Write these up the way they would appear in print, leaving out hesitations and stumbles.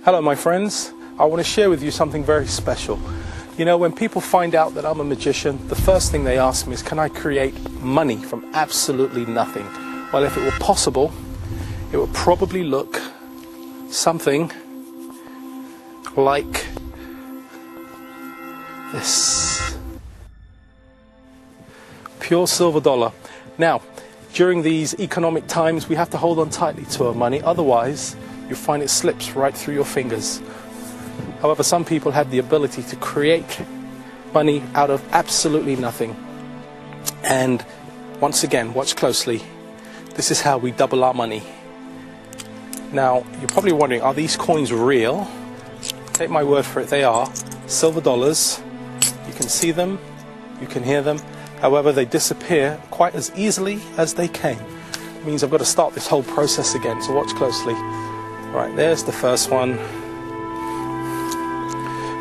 Hello my friends, I want to share with you something very special. You know, when people find out that I'm a magician, the first thing they ask me is, can I create money from absolutely nothing? Well, if it were possible, it would probably look something like this. Pure silver dollar. Now, during these economic times, we have to hold on tightly to our money, otherwise you find it slips right through your fingers. However, some people have the ability to create money out of absolutely nothing. And once again, watch closely. This is how we double our money. Now, you're probably wondering, are these coins real? Take my word for it, they are. Silver dollars. You can see them, you can hear them. However, they disappear quite as easily as they came. It means I've got to start this whole process again, so watch closely. Right, there's the first one,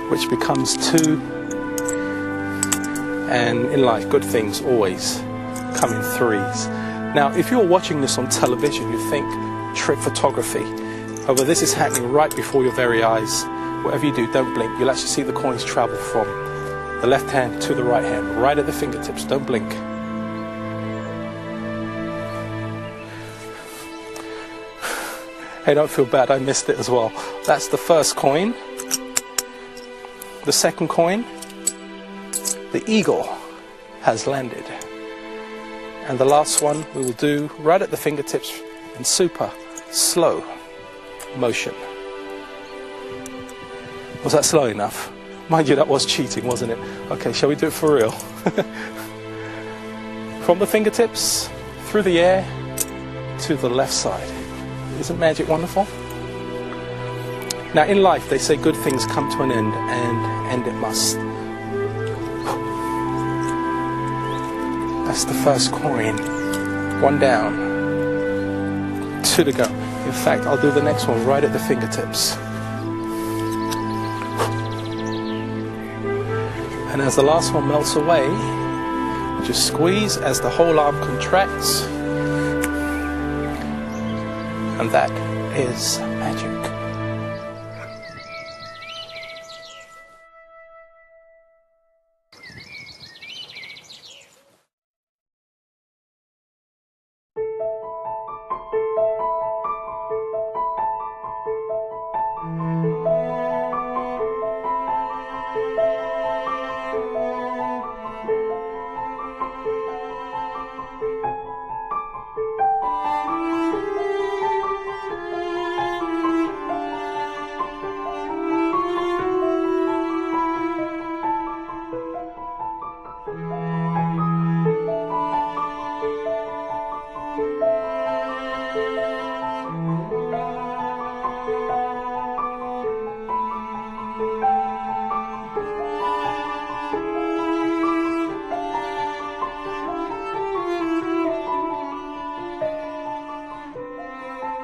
which becomes 2. And in life, good things always come in 3s. Now, if you're watching this on television, you think trick photography. However, this is happening right before your very eyes. Whatever you do, don't blink. You'll actually see the coins travel from the left hand to the right hand, right at the fingertips. Don't blink. Hey, don't feel bad, I missed it as well. That's the first coin. The second coin, the eagle has landed. And the last one we will do right at the fingertips in super slow motion. Was that slow enough? Mind you, that was cheating, wasn't it? Okay, shall we do it for real? From the fingertips, through the air, to the left side. Isn't magic wonderful? Now, in life, they say good things come to an end, and end it must. That's the first coin. 1 down. 2 to go. In fact, I'll do the next one right at the fingertips. And as the last one melts away, just squeeze as the whole arm contracts. And that is magic.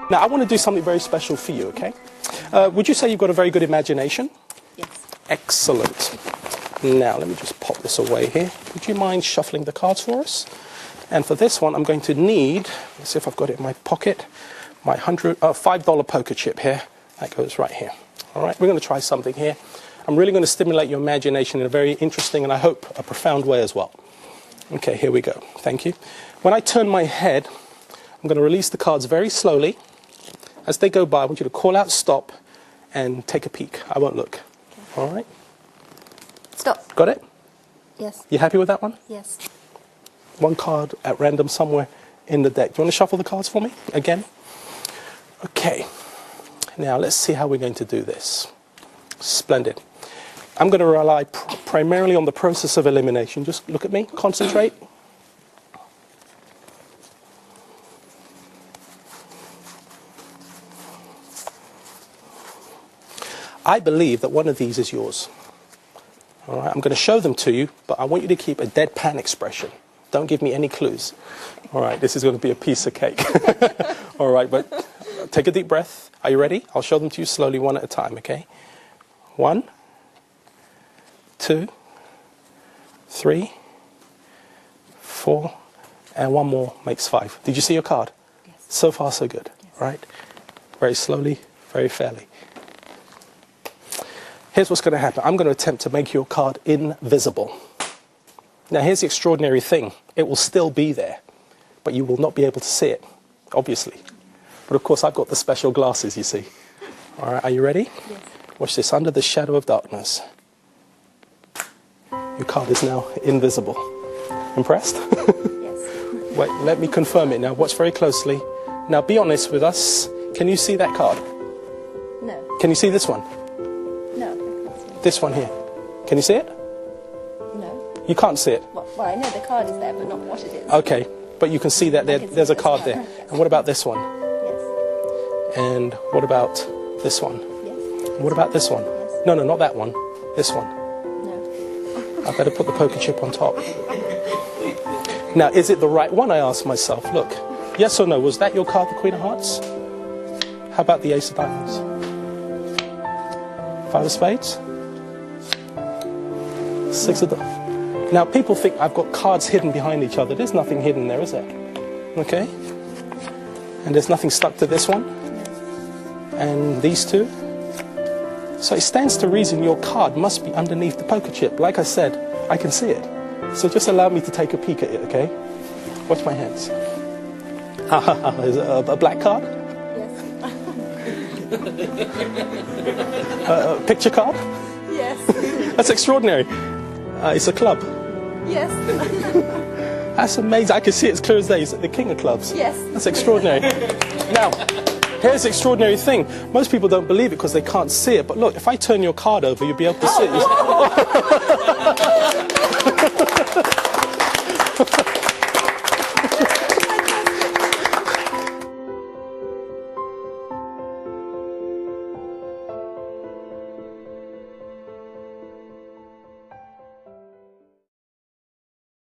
Now, I want to do something very special for you, okay? Would you say you've got a very good imagination? Yes. Excellent. Now, let me just pop this away here. Would you mind shuffling the cards for us? And for this one, I'm going to need, let's see if I've got it in my pocket, my $5 poker chip here. That goes right here. All right, we're going to try something here. I'm really going to stimulate your imagination in a very interesting and I hope a profound way as well. Okay, here we go. Thank you. When I turn my head, I'm going to release the cards very slowly. As they go by, I want you to call out stop and take a peek. I won't look. Okay. All right? Stop. Got it? Yes. You happy with that one? Yes. One card at random somewhere in the deck. Do you want to shuffle the cards for me again? Okay. Now, let's see how we're going to do this. Splendid. I'm going to rely primarily on the process of elimination. Just look at me. Concentrate. I believe that one of these is yours. All right, I'm going to show them to you, but I want you to keep a deadpan expression. Don't give me any clues. All right, this is going to be a piece of cake. All right, but take a deep breath. Are you ready? I'll show them to you slowly, one at a time, okay? 1, 2, 3, 4, and one more makes 5. Did you see your card? Yes. So far, so good, yes. Right? Very slowly, very fairly. Here's what's going to happen. I'm going to attempt to make your card invisible. Now, here's the extraordinary thing. It will still be there, but you will not be able to see it, obviously. But of course, I've got the special glasses, you see. All right, are you ready? Yes. Watch this. Under the shadow of darkness, your card is now invisible. Impressed? Yes. Wait, let me confirm it now. Watch very closely. Now, be honest with us. Can you see that card? No. Can you see this one? No. I can't see it. This one here. Can you see it? No. You can't see it. Well, I know the card is there, but not what it is. Okay, but you can see that there's a card there. And what about this one? Yes. And what about this one? Yes. And what about this one? Yes. No, not that one. This one. No. I better put the poker chip on top. Now, is it the right one? I ask myself. Look, yes or no? Was that your card, the Queen of Hearts? How about the Ace of Diamonds? Five of Spades? Six of Diamonds. Now, people think I've got cards hidden behind each other. There's nothing hidden there, is there? Okay. And there's nothing stuck to this one. And these two. So it stands to reason your card must be underneath the poker chip. Like I said, I can see it. So just allow me to take a peek at it, okay? Watch my hands. Is it a black card? Yes. A picture card? Yes. That's extraordinary. It's a club. Yes. That's amazing. I can see it as clear as day. It's the King of Clubs. Yes. That's extraordinary. Now, here's the extraordinary thing. Most people don't believe it because they can't see it. But look, if I turn your card over, you'll be able to see it.